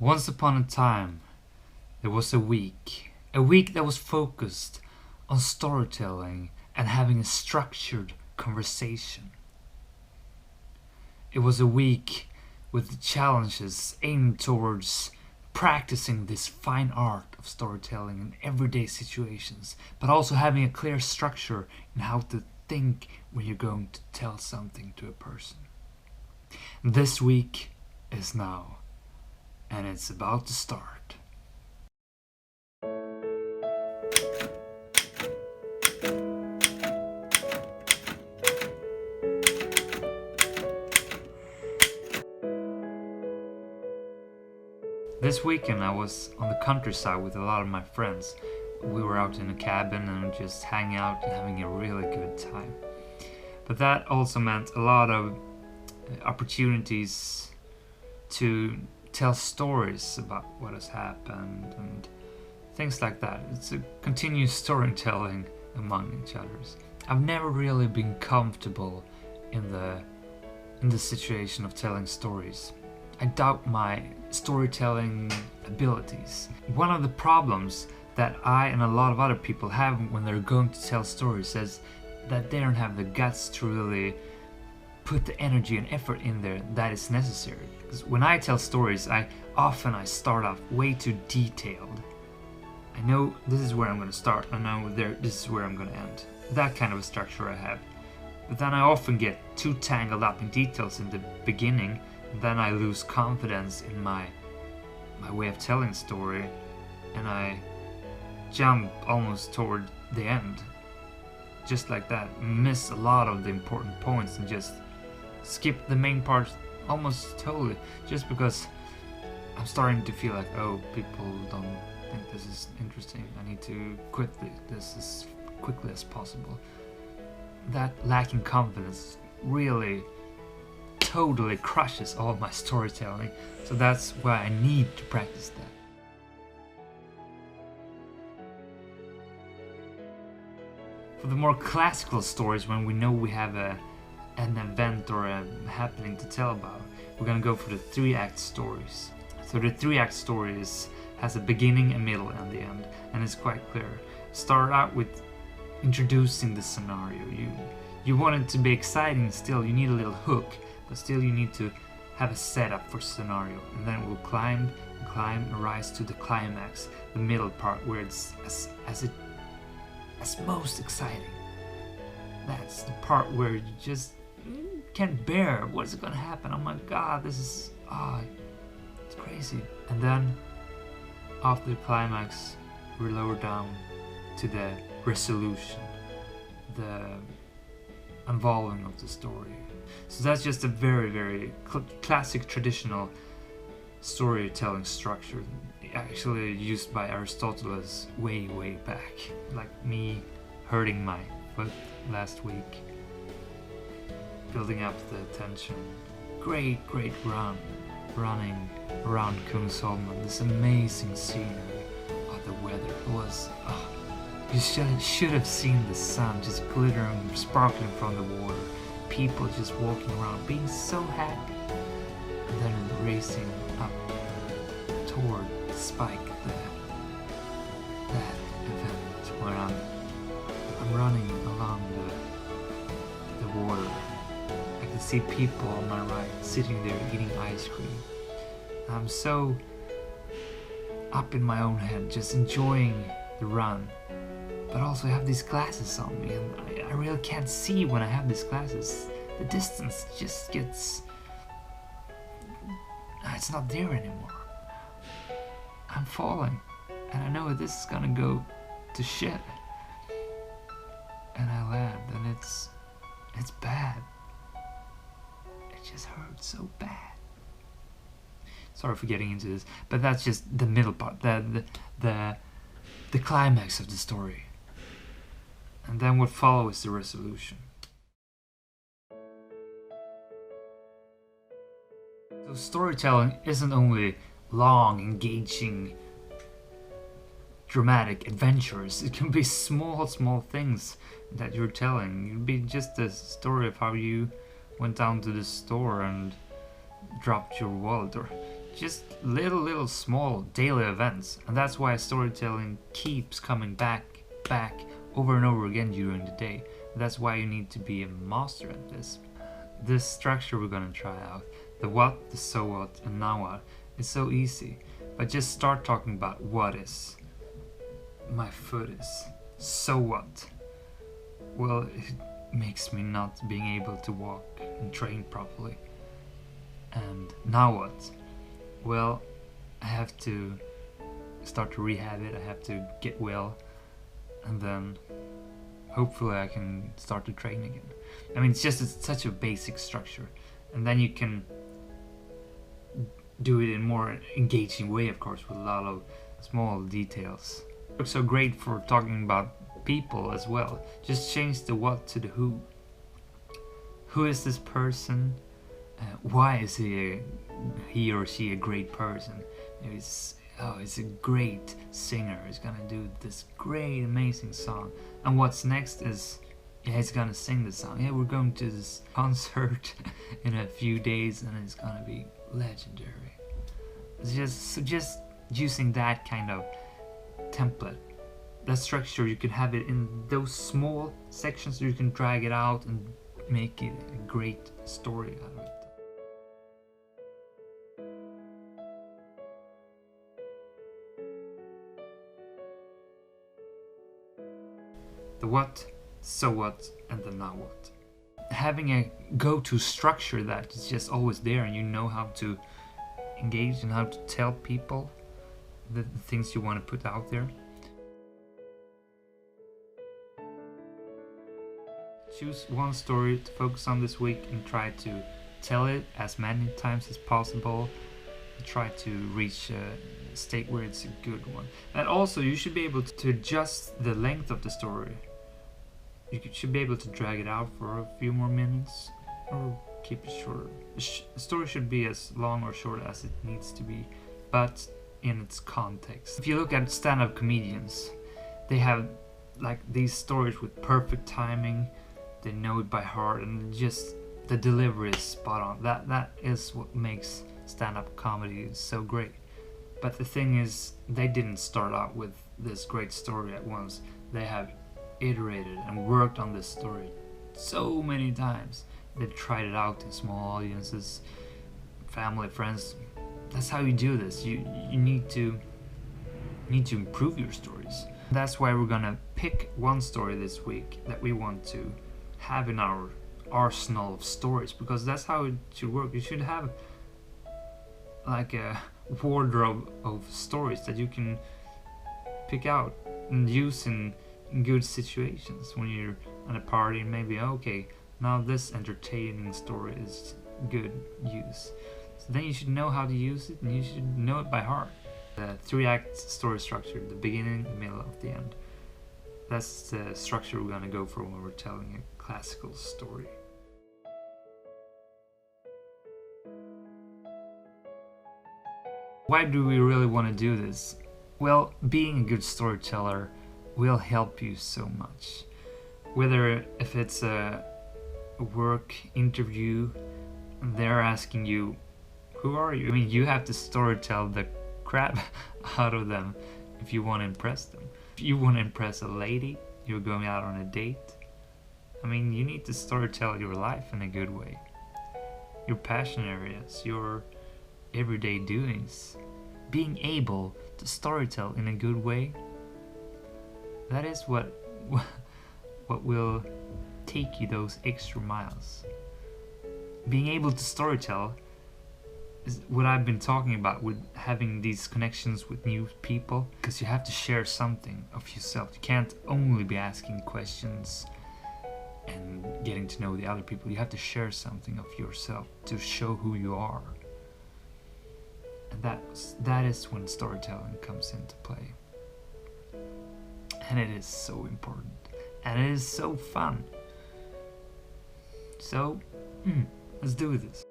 Once upon a time, there was a week that was focused on storytelling and having a structured conversation. It was a week with challenges aimed towards practicing this fine art of storytelling in everyday situations, but also having a clear structure in how to think when you're going to tell something to a person. This week is now, and it's about to start. This weekend I was on the countryside with a lot of my friends. We were out in a cabin and just hanging out and having a really good time. But that also meant a lot of opportunities to tell stories about what has happened and things like that. It's a continuous storytelling among each others. I've never really been comfortable in the situation of telling stories. I doubt my storytelling abilities. One of the problems that I and a lot of other people have when they're going to tell stories is that they don't have the guts to really put the energy and effort in there that is necessary. Because when I tell stories, I start off way too detailed. I know this is where I'm going to start, I know this is where I'm going to end. That kind of a structure I have. But then I often get too tangled up in details in the beginning, and then I lose confidence in my way of telling a story, and I jump almost toward the end. Just like that, miss a lot of the important points and just skip the main part almost totally, just because I'm starting to feel like, oh, people don't think this is interesting. I need to quit this as quickly as possible. That lacking confidence really totally crushes all my storytelling, so that's why I need to practice that. For the more classical stories, when we know we have an event or a happening to tell about, we're gonna go for the 3-act stories. So the 3-act stories has a beginning, a middle, and the end, and it's quite clear. Start out with introducing the scenario. You want it to be exciting still, you need a little hook, but still you need to have a setup for scenario, and then we'll climb and rise to the climax, the middle part where it's as most exciting. That's the part where you just can't bear what's gonna happen. Oh my god, this is it's crazy. And then after the climax, we're lower down to the resolution, the unveiling of the story. So that's just a very, very classic traditional storytelling structure, actually used by Aristotle way back. Like me hurting my foot last week, building up the tension. Great running around Kungsholmen, this amazing scenery of the weather. It was, you should have seen the sun just glittering, sparkling from the water. People just walking around, being so happy, and then racing up toward Spike, that event where I'm running along the water. I can see people on my right sitting there eating ice cream. I'm so up in my own head, just enjoying the run. But also I have these glasses on me, and I really can't see when I have these glasses. The distance just gets... it's not there anymore. I'm falling, and I know this is gonna go to shit. And I land, and it's bad. It just hurts so bad. Sorry for getting into this, but that's just the middle part, the climax of the story. And then what follows is the resolution. So storytelling isn't only long, engaging, dramatic adventures. It can be small things that you're telling. It can be just a story of how you went down to the store and dropped your wallet, or just little small daily events, and that's why storytelling keeps coming back over and over again during the day. That's why you need to be a master at this. This structure we're gonna try out, the what, the so what, and now what, is so easy. But just start talking about what is. My foot is. So what? Well, it makes me not being able to walk and train properly. And now what? Well, I have to start to rehab it, I have to get well, and then hopefully I can start to train again. I mean, it's such a basic structure, and then you can do it in a more engaging way, of course, with a lot of small details. It's so great for talking about people as well. Just change the what to the who. Who is this person? Why is he or she a great person? He's a great singer. He's gonna do this great, amazing song. And what's next is, yeah, he's gonna sing the song. Yeah, we're going to this concert in a few days, and it's gonna be legendary. It's just using that kind of template, that structure. You can have it in those small sections, so you can drag it out and make it a great story out of it. The what, so what, and the now what. Having a go-to structure that is just always there, and you know how to engage and how to tell people the things you want to put out there. Choose one story to focus on this week and try to tell it as many times as possible. Try to reach a state where it's a good one. And also, you should be able to adjust the length of the story. You should be able to drag it out for a few more minutes, or keep it shorter. The story should be as long or short as it needs to be, but in its context. If you look at stand-up comedians, they have like these stories with perfect timing. They know it by heart, and just the delivery is spot on. That is what makes stand-up comedy so great. But the thing is, they didn't start out with this great story at once. They have iterated and worked on this story so many times. They've tried it out in small audiences, family, friends. That's how you do this. You need to improve your stories. That's why we're gonna pick one story this week that we want to have in our arsenal of stories, because that's how it should work. You should have like a wardrobe of stories that you can pick out and use in good situations when you're at a party, and maybe, okay, now this entertaining story is good use. So then you should know how to use it, and you should know it by heart. The 3-act story structure, the beginning, the middle, of the end. That's the structure we're gonna go for when we're telling a classical story. Why do we really want to do this? Well, being a good storyteller will help you so much. Whether if it's a work interview, they're asking you, who are you? I mean, you have to storytell the crap out of them if you want to impress them. If you want to impress a lady, you're going out on a date. I mean, you need to storytell your life in a good way. Your passion areas, your everyday doings. Being able to storytell in a good way, that is what will take you those extra miles. Being able to storytell is what I've been talking about with having these connections with new people, because you have to share something of yourself. You can't only be asking questions and getting to know the other people. You have to share something of yourself to show who you are. And that is when storytelling comes into play. And it is so important. And it is so fun. So, let's do this.